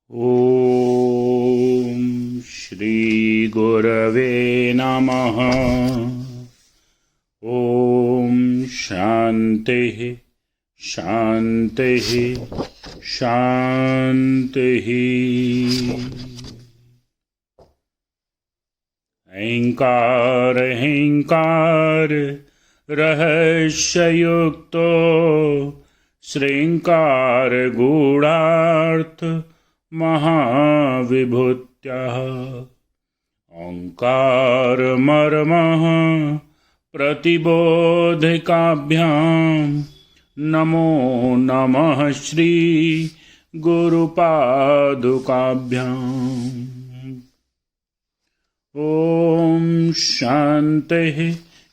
ॐ श्रीगुरवे नमः। ॐ शान्तिः शान्तिः शान्तिः। अहंकार अहंकार रहस्ययुक्तो श्रृंकार गूढ़ार्थ महाविभूत्याः ओंकार मर्मः प्रतिबोधिकाभ्यां नमो नमः श्री गुरुपादुकाभ्याम्। ॐ शान्तिः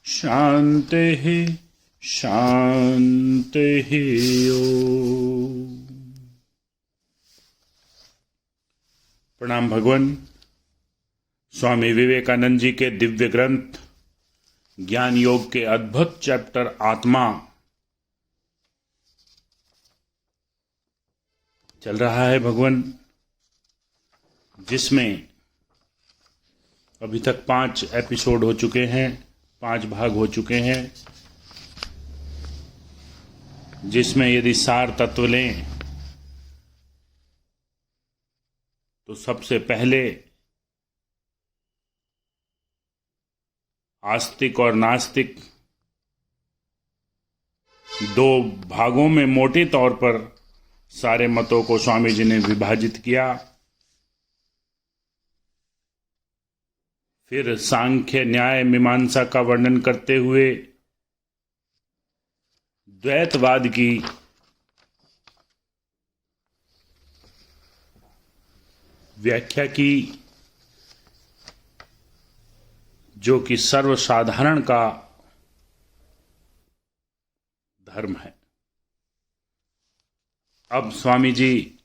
शान्तिः शान्तिः। प्रणाम भगवान। स्वामी विवेकानंद जी के दिव्य ग्रंथ ज्ञान योग के अद्भुत चैप्टर आत्मा चल रहा है भगवान, जिसमें अभी तक 5 एपिसोड हो चुके हैं, 5 भाग हो चुके हैं, जिसमें यदि सार तत्व लें तो सबसे पहले आस्तिक और नास्तिक 2 भागों में मोटे तौर पर सारे मतों को स्वामी जी ने विभाजित किया। फिर सांख्य न्याय मीमांसा का वर्णन करते हुए द्वैतवाद की व्याख्या की, जो कि सर्वसाधारण का धर्म है। अब स्वामी जी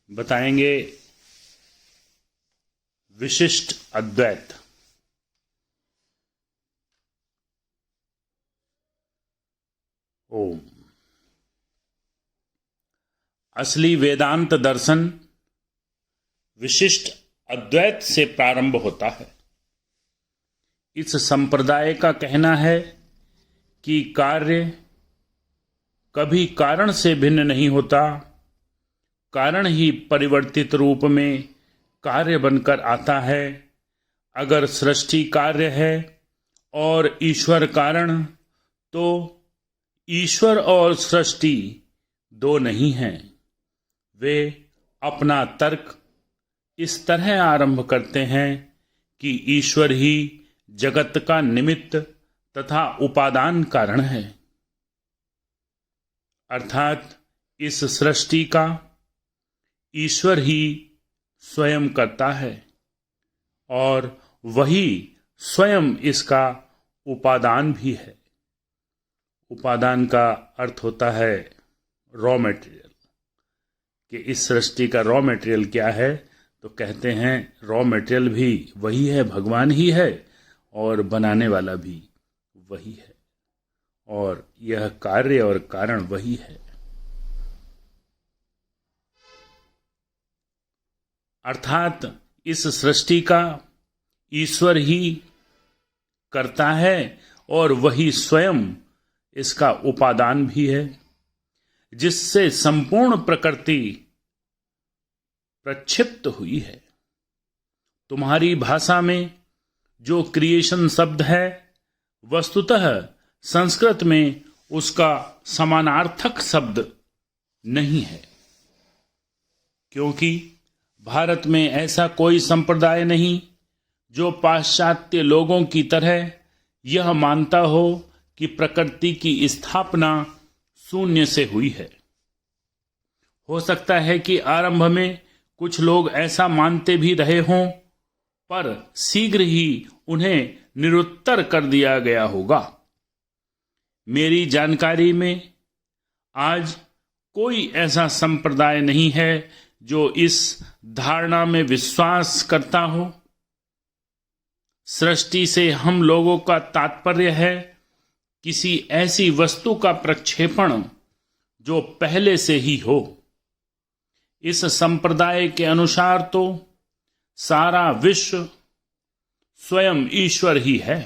बताएंगे विशिष्ट अद्वैत। ओम। असली वेदांत दर्शन विशिष्ट अद्वैत से प्रारंभ होता है। इस संप्रदाय का कहना है कि कार्य कभी कारण से भिन्न नहीं होता, कारण ही परिवर्तित रूप में कार्य बनकर आता है। अगर सृष्टि कार्य है और ईश्वर कारण, तो ईश्वर और सृष्टि 2 नहीं हैं। वे अपना तर्क इस तरह आरंभ करते हैं कि ईश्वर ही जगत का निमित्त तथा उपादान कारण है, अर्थात इस सृष्टि का ईश्वर ही स्वयं करता है और वही स्वयं इसका उपादान भी है। उपादान का अर्थ होता है रॉ मटेरियल, कि इस सृष्टि का रॉ मटेरियल क्या है, तो कहते हैं रॉ मटेरियल भी वही है, भगवान ही है, और बनाने वाला भी वही है, और यह कार्य और कारण वही है। अर्थात इस सृष्टि का ईश्वर ही करता है और वही स्वयं इसका उपादान भी है, जिससे संपूर्ण प्रकृति प्रक्षिप्त हुई है। तुम्हारी भाषा में जो क्रिएशन शब्द है, वस्तुतः संस्कृत में उसका समानार्थक शब्द नहीं है, क्योंकि भारत में ऐसा कोई संप्रदाय नहीं जो पाश्चात्य लोगों की तरह यह मानता हो कि प्रकृति की स्थापना शून्य से हुई है। हो सकता है कि आरंभ में कुछ लोग ऐसा मानते भी रहे हों, पर शीघ्र ही उन्हें निरुत्तर कर दिया गया होगा। मेरी जानकारी में आज कोई ऐसा संप्रदाय नहीं है जो इस धारणा में विश्वास करता हो। सृष्टि से हम लोगों का तात्पर्य है किसी ऐसी वस्तु का प्रक्षेपण जो पहले से ही हो। इस संप्रदाय के अनुसार तो सारा विश्व स्वयं ईश्वर ही है।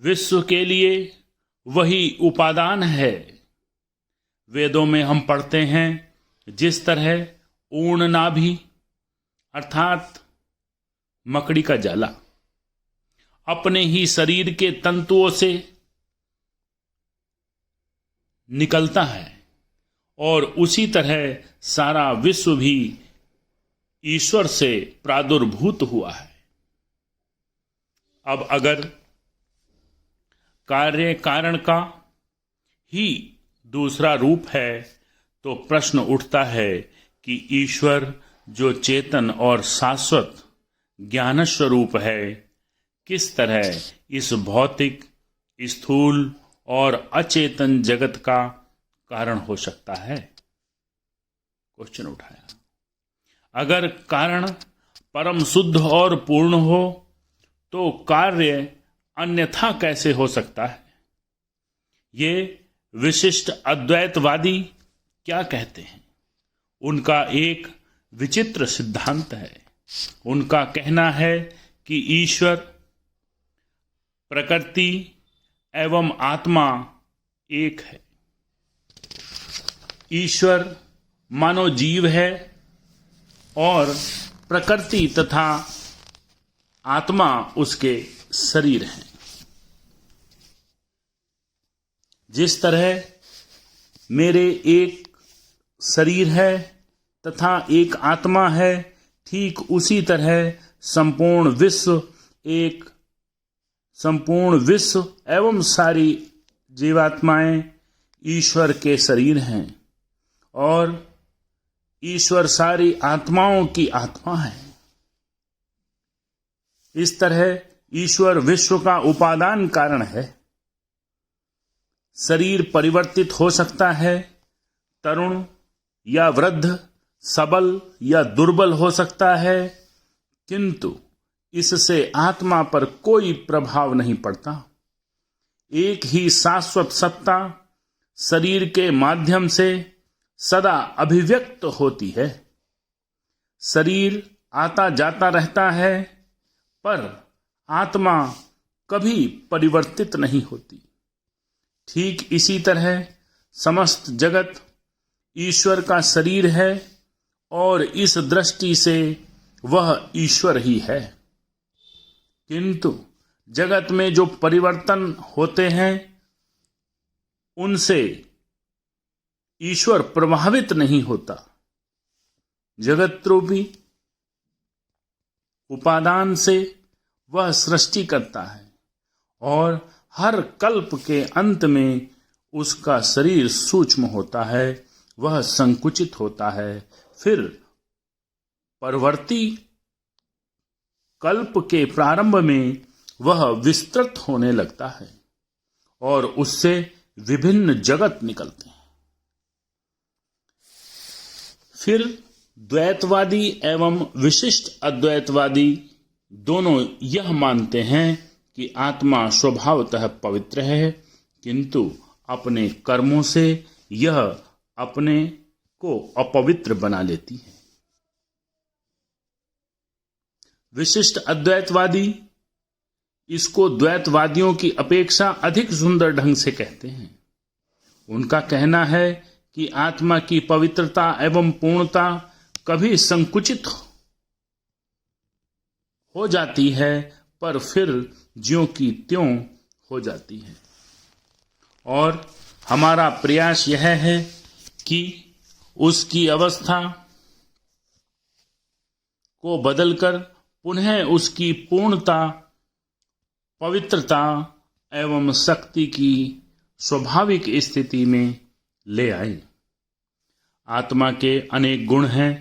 विश्व के लिए वही उपादान है। वेदों में हम पढ़ते हैं, जिस तरह ऊर्ण नाभि अर्थात मकड़ी का जाला अपने ही शरीर के तंतुओं से निकलता है, और उसी तरह सारा विश्व भी ईश्वर से प्रादुर्भूत हुआ है। अब अगर कार्य कारण का ही दूसरा रूप है तो प्रश्न उठता है कि ईश्वर जो चेतन और शाश्वत ज्ञान स्वरूप है, किस तरह इस भौतिक, स्थूल और अचेतन जगत का कारण हो सकता है। क्वेश्चन उठाया। अगर कारण परम शुद्ध और पूर्ण हो तो कार्य अन्यथा कैसे हो सकता है। ये विशिष्ट अद्वैतवादी क्या कहते हैं? उनका एक विचित्र सिद्धांत है। उनका कहना है कि ईश्वर, प्रकृति एवं आत्मा एक है। ईश्वर मानो जीव है और प्रकृति तथा आत्मा उसके शरीर हैं। जिस तरह मेरे एक शरीर है तथा एक आत्मा है, ठीक उसी तरह संपूर्ण विश्व एवं सारी जीवात्माएं ईश्वर के शरीर हैं, और ईश्वर सारी आत्माओं की आत्मा है। इस तरह ईश्वर विश्व का उपादान कारण है। शरीर परिवर्तित हो सकता है, तरुण या वृद्ध, सबल या दुर्बल हो सकता है, किंतु इससे आत्मा पर कोई प्रभाव नहीं पड़ता। एक ही शाश्वत सत्ता शरीर के माध्यम से सदा अभिव्यक्त होती है। शरीर आता जाता रहता है, पर आत्मा कभी परिवर्तित नहीं होती। ठीक इसी तरह समस्त जगत ईश्वर का शरीर है, और इस दृष्टि से वह ईश्वर ही है। किंतु जगत में जो परिवर्तन होते हैं, उनसे ईश्वर प्रभावित नहीं होता। जगत रूपी उपादान से वह सृष्टि करता है, और हर कल्प के अंत में उसका शरीर सूक्ष्म होता है, वह संकुचित होता है। फिर परवर्ती कल्प के प्रारंभ में वह विस्तृत होने लगता है, और उससे विभिन्न जगत निकलते हैं। फिर द्वैतवादी एवं विशिष्ट अद्वैतवादी दोनों यह मानते हैं कि आत्मा स्वभावतः पवित्र है, किंतु अपने कर्मों से यह अपने को अपवित्र बना लेती है। विशिष्ट अद्वैतवादी इसको द्वैतवादियों की अपेक्षा अधिक सुंदर ढंग से कहते हैं। उनका कहना है कि आत्मा की पवित्रता एवं पूर्णता कभी संकुचित हो जाती है, पर फिर ज्यों की त्यों हो जाती है। और हमारा प्रयास यह है कि उसकी अवस्था को बदलकर पुनः उसकी पूर्णता, पवित्रता एवं शक्ति की स्वाभाविक स्थिति में ले आए। आत्मा के अनेक गुण हैं,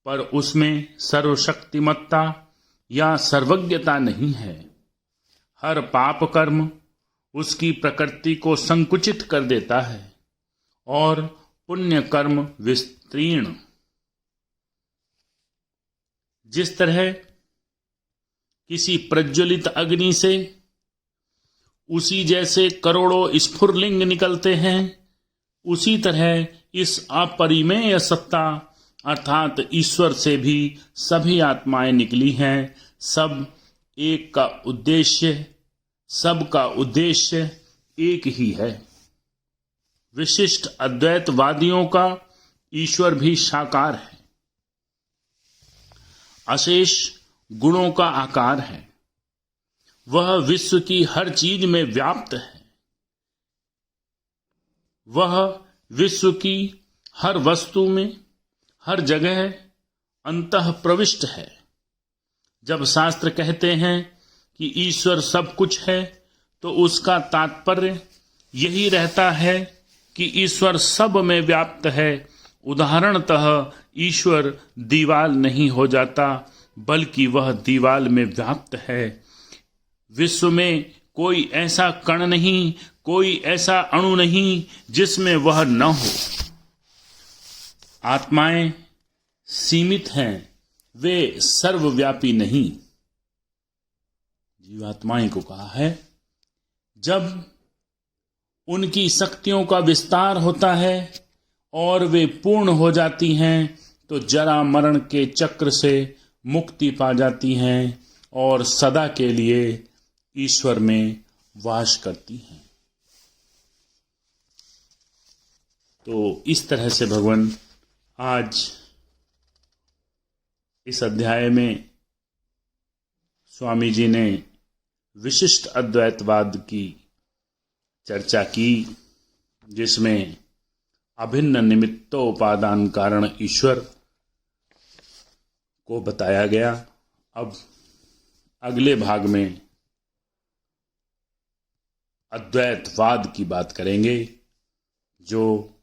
पर उसमें सर्वशक्तिमत्ता या सर्वज्ञता नहीं है। हर पाप कर्म उसकी प्रकृति को संकुचित कर देता है, और पुण्य कर्म विस्तीर्ण। जिस तरह किसी प्रज्वलित अग्नि से उसी जैसे करोड़ों स्फुरलिंग निकलते हैं, उसी तरह इस अपरिमेय सत्ता अर्थात ईश्वर से भी सभी आत्माएं निकली हैं। सबका उद्देश्य एक ही है। विशिष्ट अद्वैतवादियों का ईश्वर भी साकार है, अशेष गुणों का आकार है। वह विश्व की हर चीज में व्याप्त है। वह विश्व की हर वस्तु में, हर जगह अंतः प्रविष्ट है। जब शास्त्र कहते हैं कि ईश्वर सब कुछ है, तो उसका तात्पर्य यही रहता है कि ईश्वर सब में व्याप्त है। उदाहरणतः ईश्वर दीवाल नहीं हो जाता, बल्कि वह दीवाल में व्याप्त है। विश्व में कोई ऐसा कण नहीं, कोई ऐसा अणु नहीं जिसमें वह न हो। आत्माएं सीमित हैं, वे सर्वव्यापी नहीं। जीवात्माएं को कहा है, जब उनकी शक्तियों का विस्तार होता है और वे पूर्ण हो जाती हैं, तो जरा मरण के चक्र से मुक्ति पा जाती हैं और सदा के लिए ईश्वर में वास करती हैं। तो इस तरह से भगवान आज इस अध्याय में स्वामी जी ने विशिष्ट अद्वैतवाद की चर्चा की, जिसमें अभिन्न निमित्तोपादान कारण ईश्वर को बताया गया। अब अगले भाग में अद्वैतवाद की बात करेंगे, जो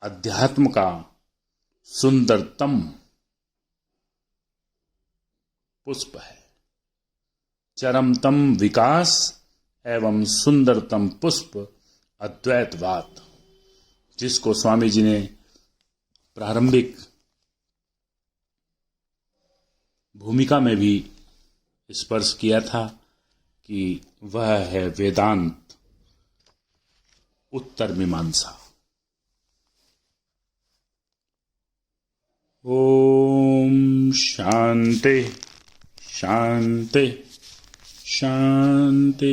अध्यात्म का सुंदरतम पुष्प है। चरमतम विकास एवं सुंदरतम पुष्प अद्वैतवाद, जिसको स्वामी जी ने प्रारंभिक भूमिका में भी स्पर्श किया था कि वह है वेदांत उत्तर मीमांसा। ओम शांति शांति शांति।